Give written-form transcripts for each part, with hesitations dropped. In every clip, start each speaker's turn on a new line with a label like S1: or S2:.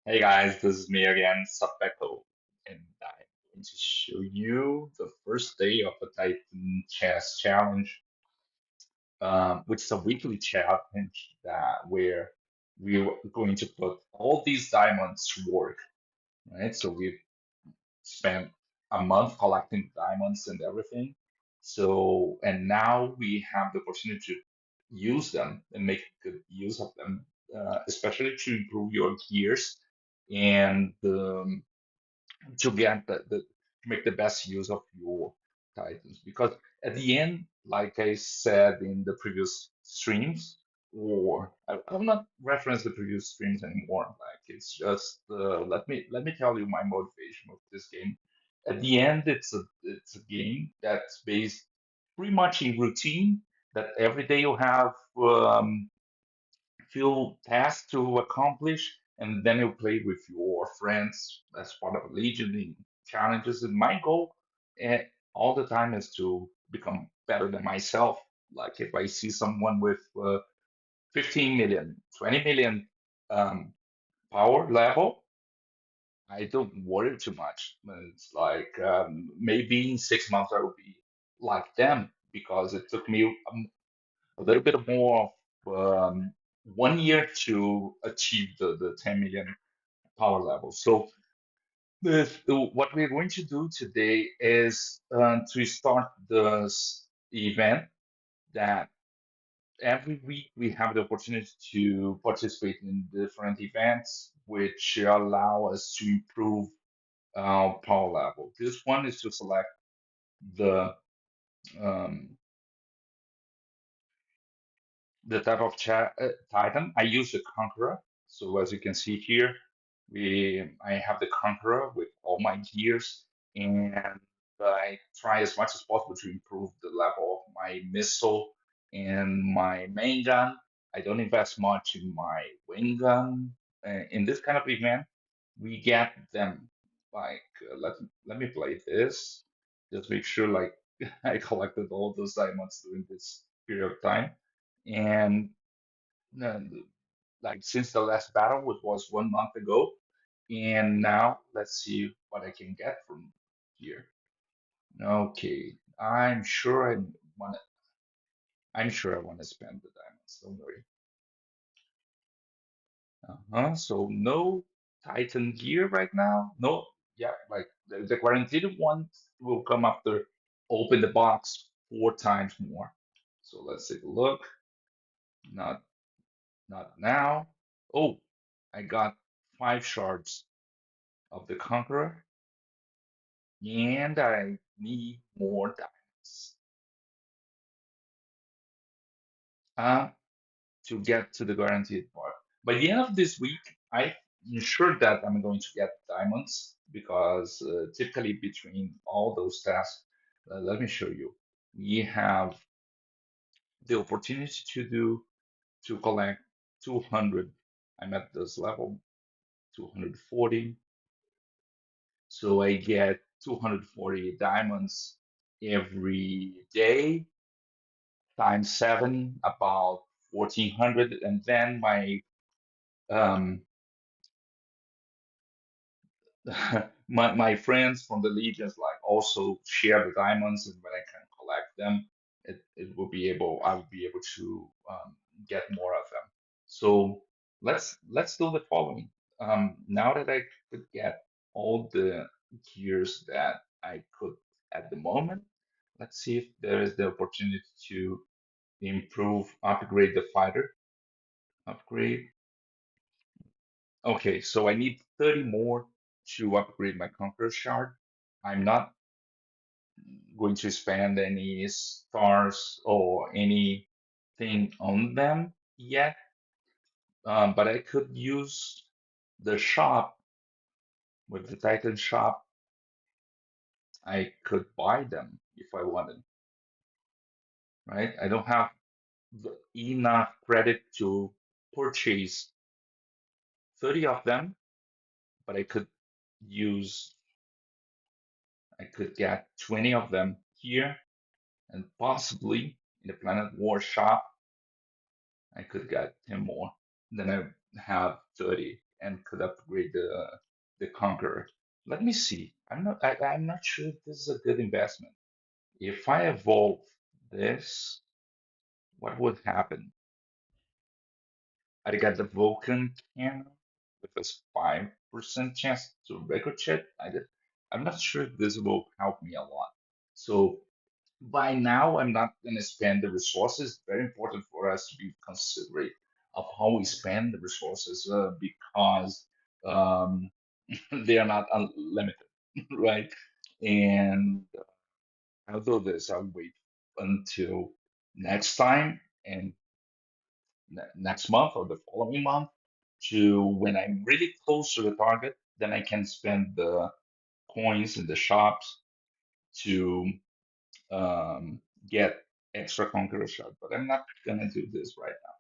S1: Hey guys, this is me again, sapeco, and I'm going to show you the first day of the Titan Chess Challenge, which is a weekly challenge where we're going to put all these diamonds to work, right? So we've spent a month collecting diamonds and everything. So, and now we have the opportunity to use them and make good use of them, especially to improve your gears and to get to make the best use of your titles, because at the end, like I said in the previous streams, or I'll not reference the previous streams anymore, like it's just let me tell you my motivation of this game. At the end, it's a game that's based pretty much in routine, that every day you have few tasks to accomplish, and then you play with your friends as part of a legion in challenges. And my goal eh, all the time is to become better than myself. Like if I see someone with 15 million, 20 million power level, I don't worry too much. It's like maybe in 6 months I will be like them, because it took me a little bit more of 1 year to achieve the 10 million power level. So what we're going to do today is to start this event that every week we have the opportunity to participate in different events which allow us to improve our power level. This one is to select the um, the type of Titan. I use the Conqueror. So as you can see here, I have the Conqueror with all my gears, and I try as much as possible to improve the level of my missile and my main gun. I don't invest much in my wing gun. In this kind of event, we get them like let me play this. Just make sure like I collected all those diamonds during this period of time. And uh, like since the last battle, which was 1 month ago, and now let's see what I can get from here. Okay, want. I'm sure I want to spend the diamonds. Don't worry. So no Titan gear right now. No, yeah, like the guaranteed one will come after open the box 4 times more. So let's take a look. Not Not now. Oh, I got 5 shards of the Conqueror, and I need more diamonds uh, to get to the guaranteed part. By the end of this week, I'm sure that I'm going to get diamonds, because typically between all those tasks, let me show you. We have the opportunity to collect 200. I'm at this level 240. So I get 240 diamonds every day times 7, about 1400. And then um, my friends from the legions like also share the diamonds, and when I can collect them, I will be able to get more of them. So let's do the following. Now that I could get all the gears that I could at the moment, let's see if there is the opportunity to upgrade the fighter. Upgrade. Okay, so I need 30 more to upgrade my Conqueror Shard. I'm not going to spend any stars or anything on them yet, but I could use the shop with the Titan shop. I could buy them if I wanted, right? I don't have enough credit to purchase 30 of them, but use, I could get 20 of them here, and possibly in the Planet War shop, I could get 10 more. Then I have 30. and could upgrade the Conqueror. Let me see. I'm not sure if this is a good investment. If I evolve this, what would happen? I got the Vulcan cannon with a 5% chance to ricochet. I'm not sure if this will help me a lot. So by now, I'm not going to spend the resources. Very important for us to be considerate of how we spend the resources because um, they are not unlimited, right? And I'll do this. I'll wait until next time and next month or the following month to when I'm really close to the target, then I can spend the coins in the shops to get extra conqueror shot. But I'm not gonna do this right now.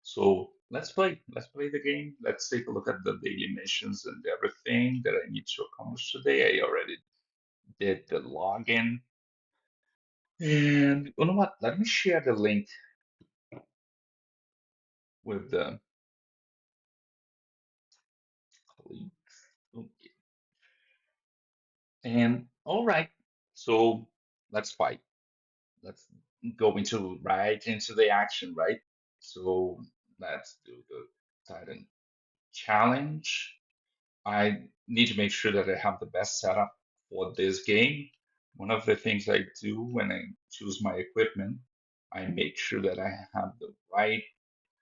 S1: So let's play. Let's play the game. Let's take a look at the daily missions and everything that I need to accomplish today. I already did the login. And you know what? Let me share the link with the colleagues. Okay. And all right, so let's fight. Let's go into right into the action, right? So let's do the Titan challenge. I need to make sure that I have the best setup for this game. One of the things I do when I choose my equipment, I make sure that I have the right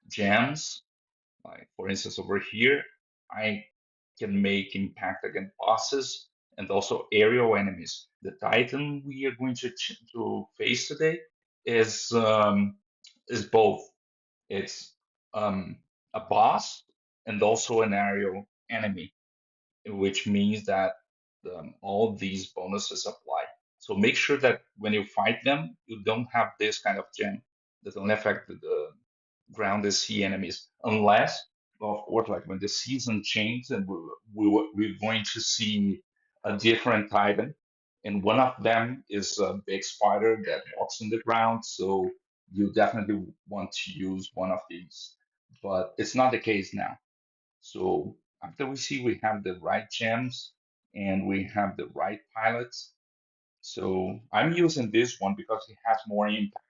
S1: gems. Like for instance, over here, I can make impact against bosses and also aerial enemies. The Titan we are going to face today is is both. It's a boss and also an aerial enemy, which means that all these bonuses apply. So make sure that when you fight them, you don't have this kind of gem that don't affect the grounded sea enemies, unless, well, of course, like when the season changes and we're going to see a different Titan, and one of them is a big spider that walks on the ground. So you definitely want to use one of these, but it's not the case now. So after we see we have the right gems and we have the right pilots, so I'm using this one because it has more impact.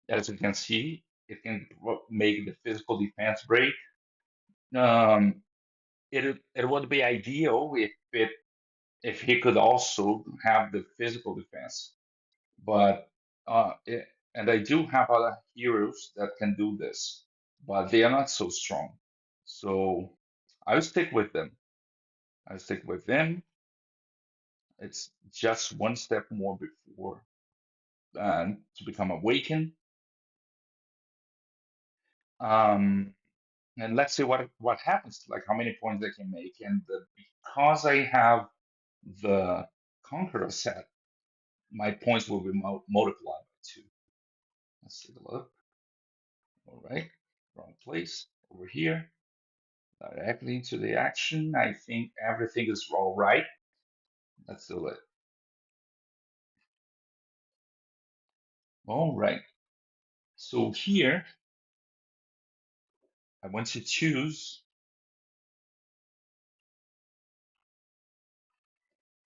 S1: As you can see, it can make the physical defense break. Um, it would be ideal if he could also have the physical defense, but and I do have other heroes that can do this, but they are not so strong. So I'll stick with them. I'll stick with them. It's just one step more before to become awakened. Um, and let's see what happens, like how many points I can make. And because I have the Conqueror set, my points will be multiplied by two. Let's take a look. All right, wrong place over here. Directly into the action. I think everything is all right. Let's do it. All right. So here I want to choose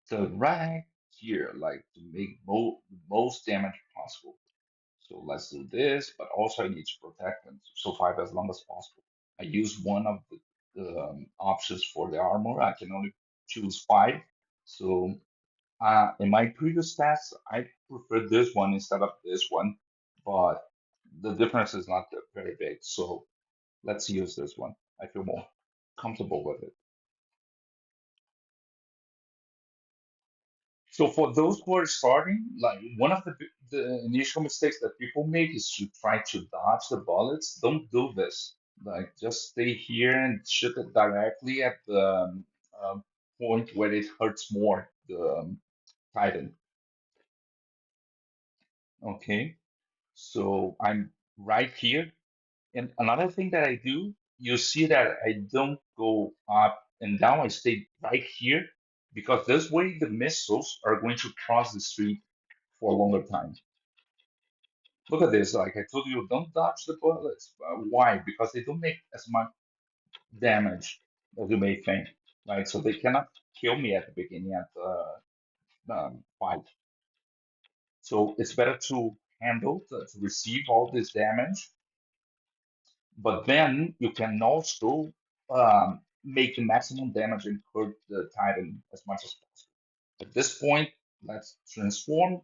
S1: the right here, like to make the most damage possible. So let's do this, but also I need to protect them to survive as long as possible. I use one of the options for the armor. I can only choose five. So in my previous stats, I prefer this one instead of this one, but the difference is not very big. So let's use this one. I feel more comfortable with it. So for those who are starting, like one of the initial mistakes that people make is to try to dodge the bullets. Don't do this. Like just stay here and shoot it directly at the point where it hurts more, the Titan. Okay, so I'm right here. And another thing that I do, you see that I don't go up and down. I stay right here because this way the missiles are going to cross the street for a longer time. Look at this. Like I told you, don't dodge the bullets. Why? Because they don't make as much. damage as you may think, right? So they cannot kill me at the beginning at the fight. So it's better to handle, to receive all this damage, but then you can also make the maximum damage and hurt the Titan as much as possible. At this point, let's transform,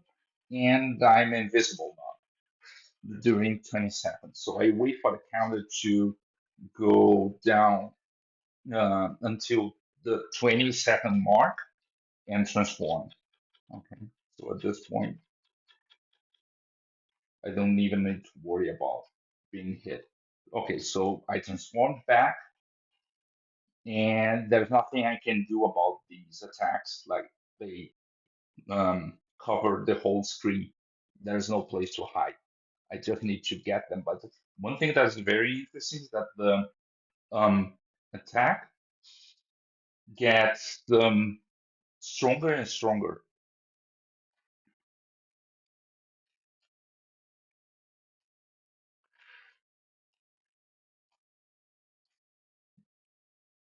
S1: and I'm invisible now during 20 seconds. So I wait for the counter to go down until the 20-second mark and transform. Okay, so at this point, I don't even need to worry about being hit. Okay, so I transformed back, and there's nothing I can do about these attacks. Like they cover the whole screen. There's no place to hide. I just need to get them. But one thing that's very interesting is that the attack gets stronger and stronger.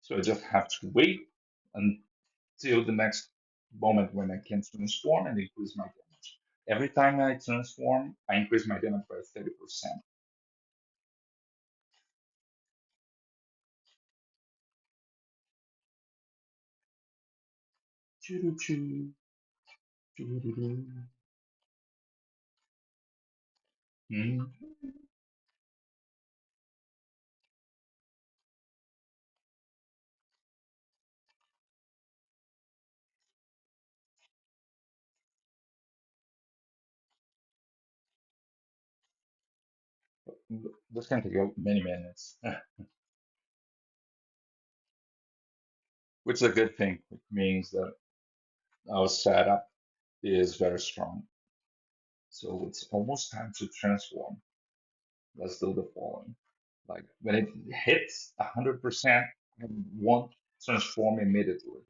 S1: So I just have to wait until the next moment when I can transform and increase my damage. Every time I transform, I increase my damage by 30%. Choo-choo, choo-choo. Hmm. This can take many minutes, which is a good thing. It means that our setup is very strong. So it's almost time to transform. Let's do the following. Like when it hits 100%, I won't transform immediately.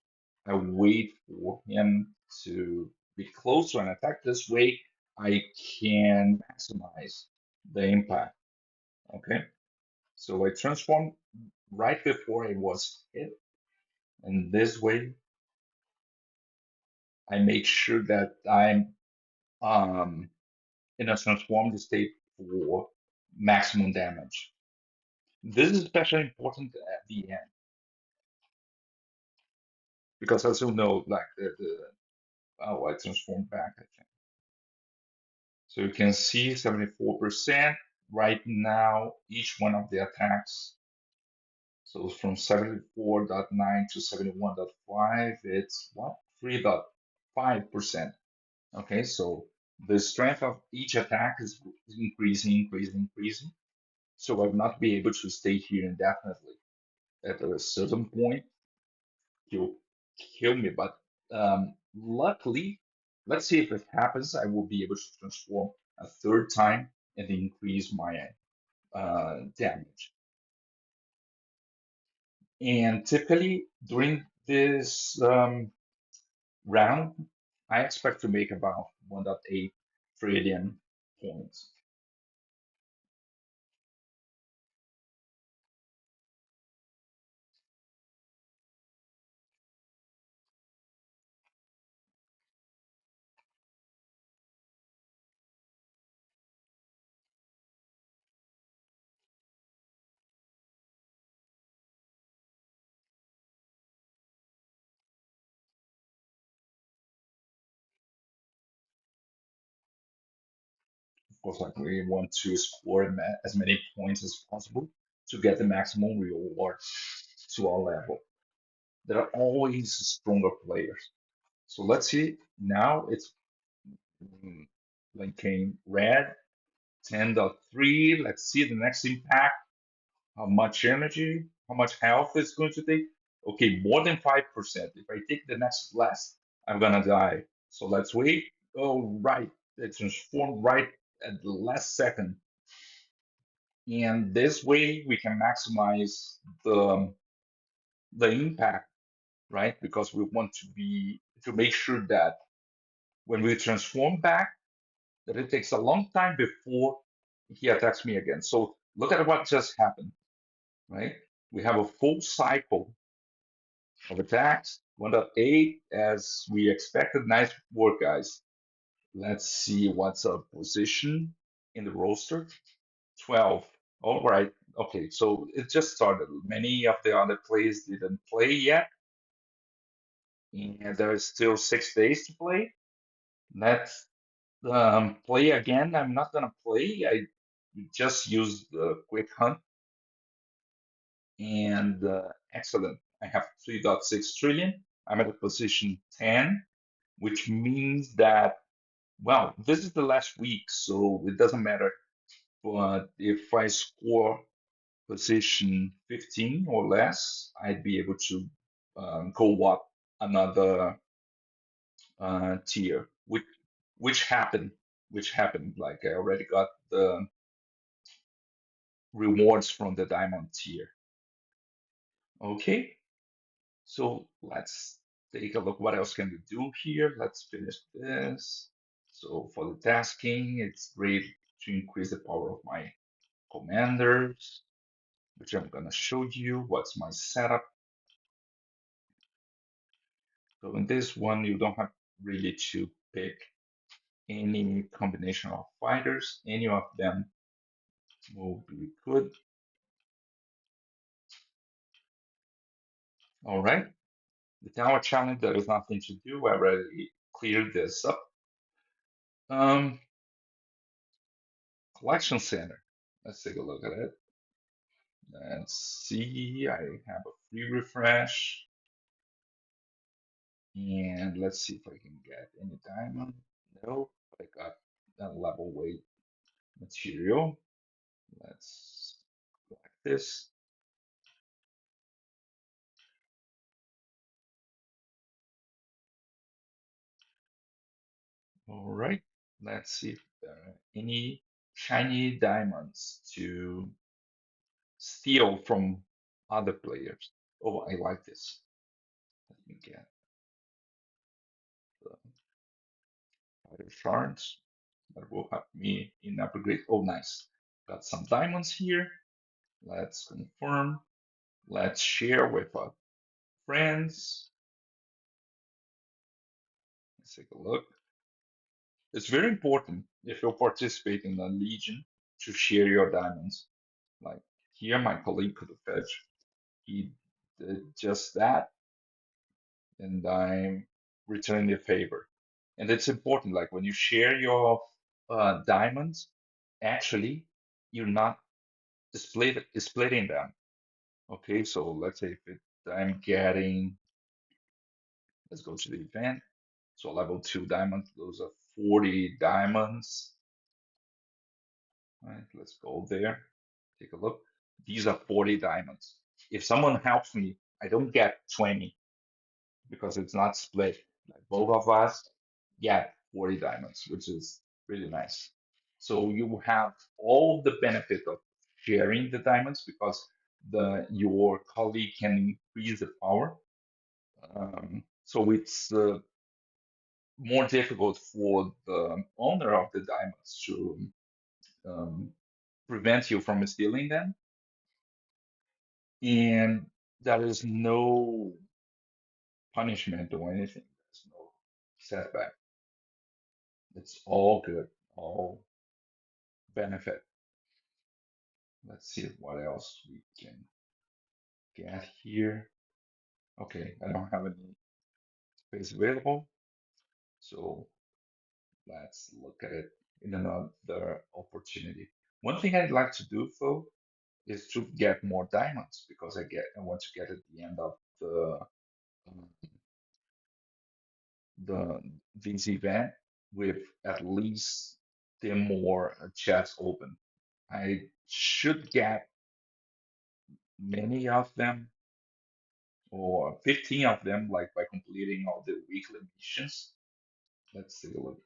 S1: I wait for him to be close to an attack. This way, I can maximize the impact. Okay, so I transform right before I was hit, and this way I make sure that I'm um, in a transformed state for maximum damage. This is especially important at the end because, as you know, like the oh, I transformed back, I think. So you can see 74% right now, each one of the attacks. So from 74.9 to 71.5, it's what? 3.5%. Okay, so the strength of each attack is increasing, increasing, increasing. So I will not be able to stay here indefinitely. At a certain point, he'll kill me. But luckily, let's see if it happens. I will be able to transform a third time and increase my damage. And typically during this round, I expect to make about 1.8 trillion points. Of course, like we want to score as many points as possible to get the maximum reward to our level. There are always stronger players. So let's see. Now it's blinking red, 10.3. Let's see the next impact. How much energy, how much health it's going to take. Okay, more than 5%. If I take the next blast, I'm gonna die. So let's wait. Oh, right. It transformed right at the last second. And this way we can maximize the impact, right? Because we want to make sure that when we transform back, that it takes a long time before he attacks me again. So look at what just happened, right? We have a full cycle of attacks. 1.8 as we expected. Nice work, guys. Let's see what's our position in the roster. 12. All right. Okay, so it just started. Many of the other players didn't play yet, and there is still 6 days to play. Let's play again. I'm not gonna play. I just used the quick hunt, and excellent. I have 3.6 trillion. I'm at a position 10, which means that, well, this is the last week, so it doesn't matter. But if I score position 15 or less, I'd be able to go up another tier, which happened, which happened. Like I already got the rewards from the diamond tier. Okay, so let's take a look. What else can we do here? Let's finish this. So for the tasking, it's great to increase the power of my commanders, which I'm gonna show you. What's my setup? So in this one, you don't have really to pick any combination of fighters. Any of them will be good. All right. The tower challenge, there is nothing to do. I already cleared this up. Um, Collection center. Let's take a look at it. Let's see. I have a free refresh. And let's see if I can get any diamond. No, I got that level weight material. Let's like this. All right. Let's see if there are any shiny diamonds to steal from other players. Oh, I like this. Let me get the fire shards. That will help me in upgrade. Oh, nice. Got some diamonds here. Let's confirm. Let's share with our friends. Let's take a look. It's very important if you participate in a legion to share your diamonds. Like here, my colleague could have fetched. He did just that, and I'm returning the favor. And it's important, like when you share your diamonds, actually, you're not splitting them. Okay, so let's say if I'm getting, let's go to the event. So level 2 diamonds, those are 40 diamonds. All right, let's go there. Take a look. These are 40 diamonds. If someone helps me, I don't get 20 because it's not split. Like both of us get 40 diamonds, which is really nice. So you have all the benefit of sharing the diamonds because your colleague can increase the power. So it's more difficult for the owner of the diamonds to um, prevent you from stealing them, and there is no punishment or anything. There's no setback. It's all good, all benefit. Let's see what else we can get here. Okay, I don't have any space available, so let's look at it in another opportunity. One thing I'd like to do though is to get more diamonds because I want to get at the end of um, the this event with at least 10 more chats open. I should get many of them or 15 of them like by completing all the weekly missions. Let's take a look.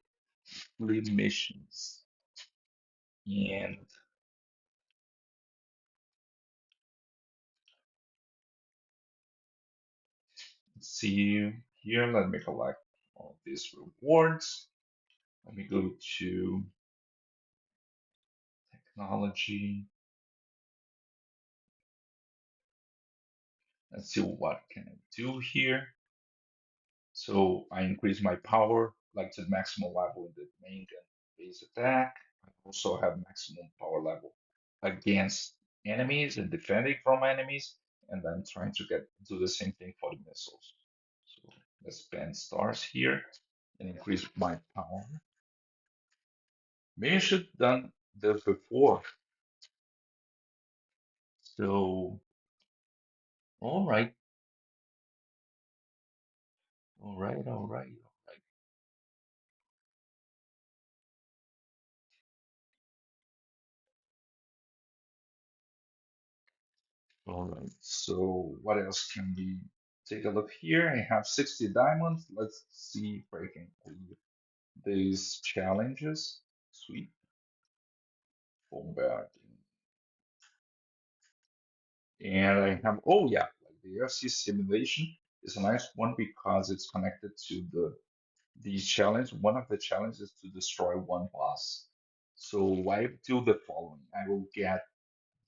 S1: Weekly missions and see here. Let me collect all these rewards. Let me go to technology. Let's see what can I do here. So I increase my power like to the maximum level in the main gun base attack. I also have maximum power level against enemies and defending from enemies, and I'm trying to get do the same thing for the missiles. So let's spend stars here and increase my power. Maybe I should have done this before. So all right, all right, all right, all right. All right, so what else can we take a look here? I have 60 diamonds. Let's see if I can clear these challenges. Sweet bombarding. And I have, oh yeah, like the FC simulation is a nice one because it's connected to the challenge. One of the challenges is to destroy one boss. So I do the following. I will get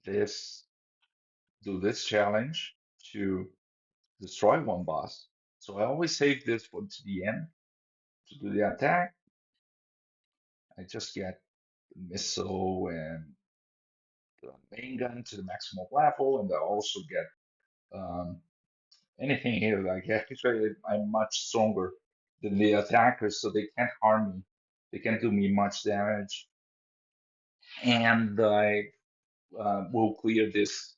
S1: this, do this challenge to destroy one boss. So I always save this for to the end to do the attack. I just get the missile and the main gun to the maximum level, and I also get um, anything here. Like actually, I'm much stronger than the attackers, so they can't harm me. They can't do me much damage, and I will clear this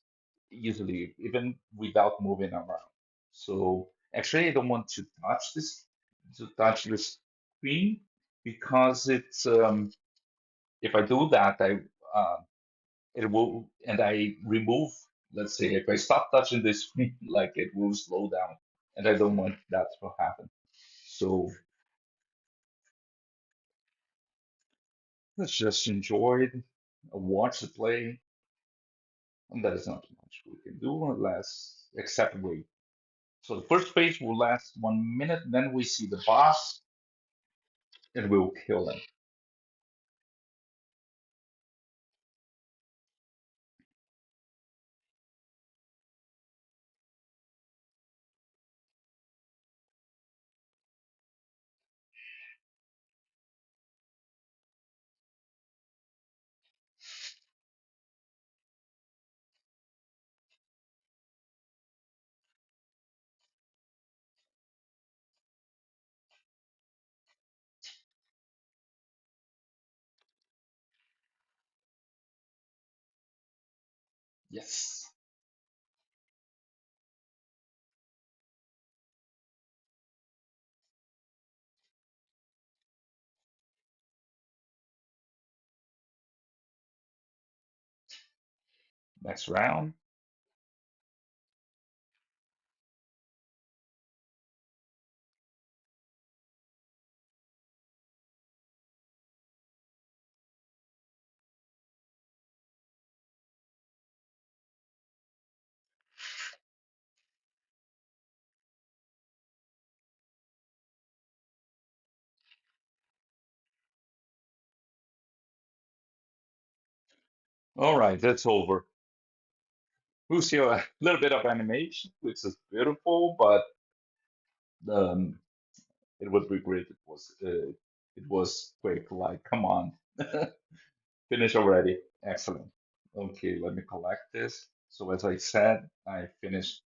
S1: easily, even without moving around. So actually, I don't want to touch this screen because it's if I do that, uh, it will, and I remove, let's say, if I stop touching the screen, like it will slow down, and I don't want that to happen. So let's just enjoy it, watch the play, and that is not much we can do unless except wait. So the first phase will last 1 minute, then we see the boss, and we'll kill him. Yes. Next round. All right, that's over. We'll see a little bit of animation, which is beautiful, but um, it would be great. It was quick. Like, come on, finish already. Excellent. Okay, let me collect this. So as I said, I finished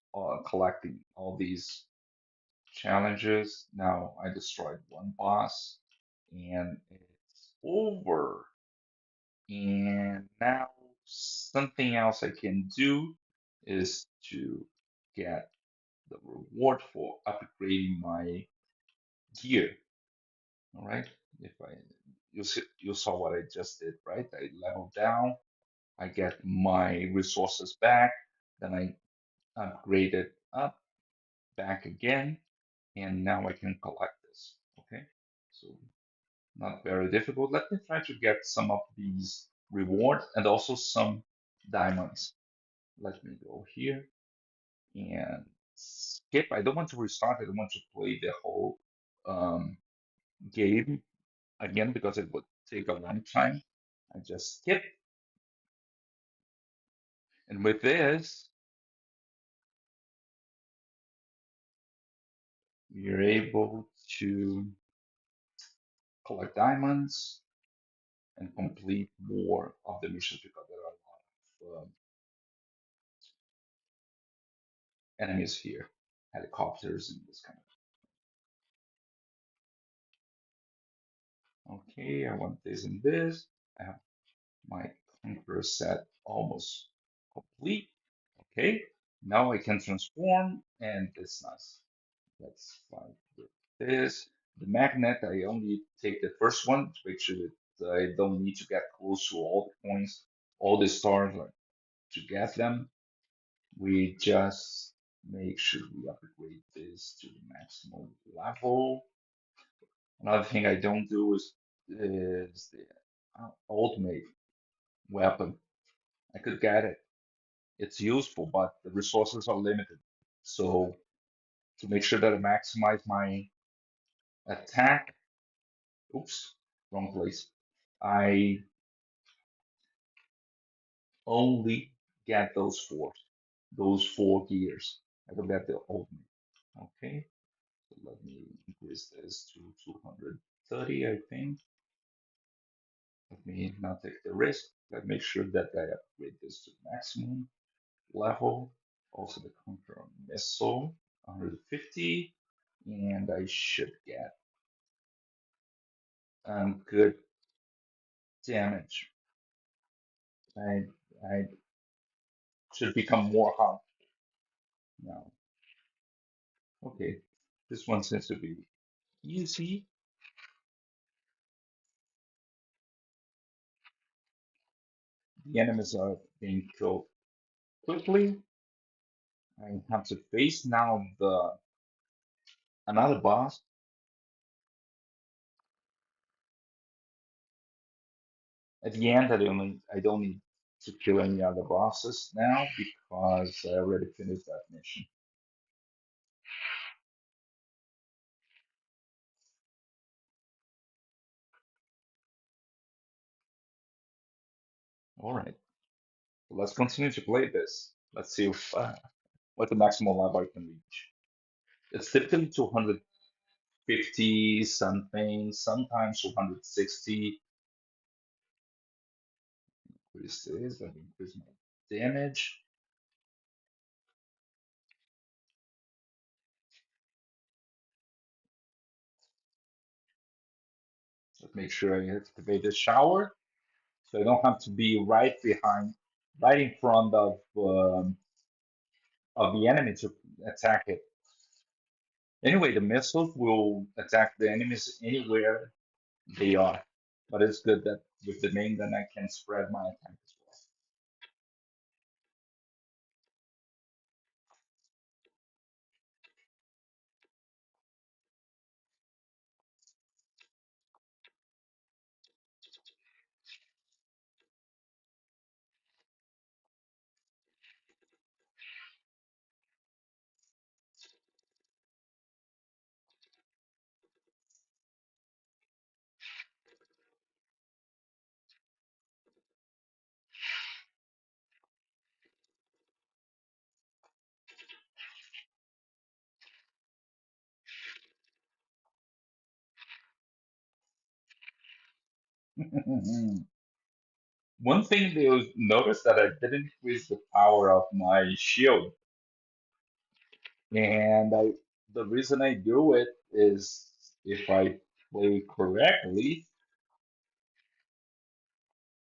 S1: collecting all these challenges. Now I destroyed one boss, and it's over. And now something else I can do is to get the reward for upgrading my gear. All right. If I you saw what I just did, right? I level down, I get my resources back, then I upgrade it up, back again, and now I can collect this. Okay. So not very difficult. Let me try to get some of these rewards and also some diamonds. Let me go here and skip. I don't want to restart. I don't want to play the whole um, game again because it would take a long time. I just skip. And with this, we are able to collect diamonds and complete more of the missions because there are a lot of enemies here, helicopters and this kind of. Okay, I want this and this. I have my conqueror set almost complete. Okay, now I can transform, and it's nice. Let's find this. The magnet, I only take the first one to make sure that I don't need to get close to all the coins, all the stars like, to get them. We just make sure we upgrade this to the maximum level. Another thing I don't do is the ultimate weapon. I could get it. It's useful, but the resources are limited. So to make sure that I maximize my attack, oops, wrong place. I only get those four gears. I don't get the ultimate. Okay, so let me increase this to 230, I think. Let me not take the risk. Let me make sure that I upgrade this to maximum level. Also the counter missile, 150, and I should get good damage. I I should become more harmful now. Okay, this one seems to be easy. The enemies are being killed quickly. I have to face now the another boss. At the end, I don't need to kill any other bosses now because I already finished that mission. All right, so let's continue to play this. Let's see if what the maximum level I can reach. It's typically 250 something, sometimes 260. Increase this, let me increase my damage. Let's make sure I activate the shower so I don't have to be right in front of the enemy to attack it. Anyway, the missiles will attack the enemies anywhere they are. But it's good that with the name, then I can spread my attack as well. One thing they was notice that I didn't increase the power of my shield, and the reason I do it is if I play correctly,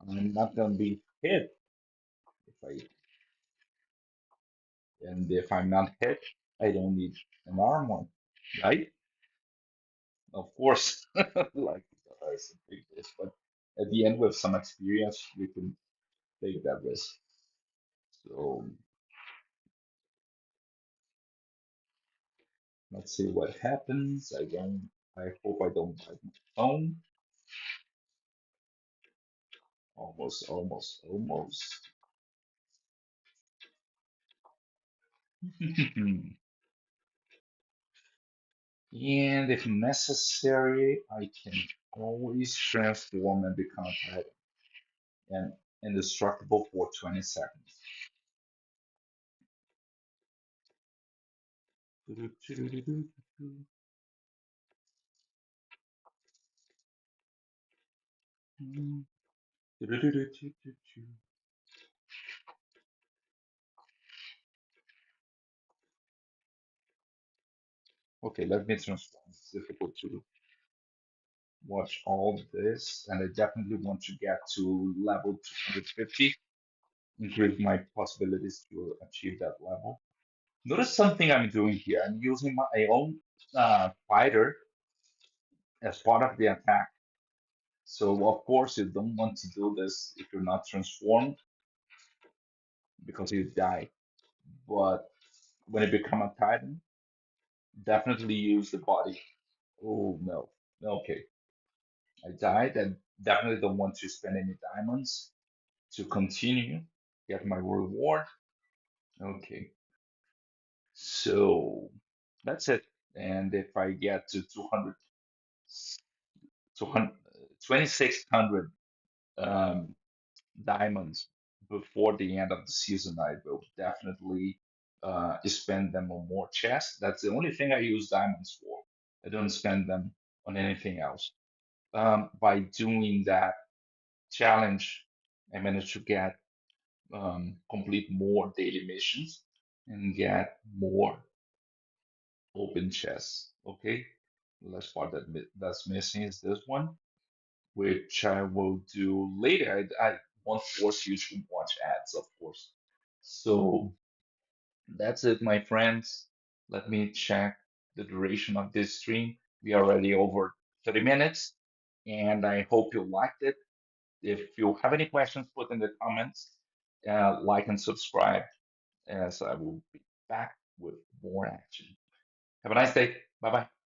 S1: I'm not gonna be hit if I and if I'm not hit, I don't need an armor, right? Of course, like I said, take this, but at the end, with some experience, we can take that risk. So let's see what happens. I don't. I hope I don't bite my phone. Almost, almost, almost. And if necessary, I can always transform and become a titan and indestructible for 20 seconds. Mm. Okay, let me transform. It's difficult to watch all this, and I definitely want to get to level 250, increase my possibilities to achieve that level. Notice something I'm doing here. I'm using my own fighter as part of the attack. So of course you don't want to do this if you're not transformed because you die. But when you become a titan, definitely use the body. Oh no. Okay. I died and definitely don't want to spend any diamonds to continue, get my reward. Okay. So that's it. And if I get to 200, 200 2600 um, diamonds before the end of the season, I will definitely spend them on more chests. That's the only thing I use diamonds for. I don't spend them on anything else. By doing that challenge, I managed to get complete more daily missions and get more open chests. Okay, the last part that's missing is this one, which I will do later. I won't force you to watch ads, of course. So that's it, my friends. Let me check the duration of this stream. We are already over 30 minutes, and I hope you liked it. If you have any questions, put in the comments, like and subscribe, as I will be back with more action. Have a nice day. Bye bye.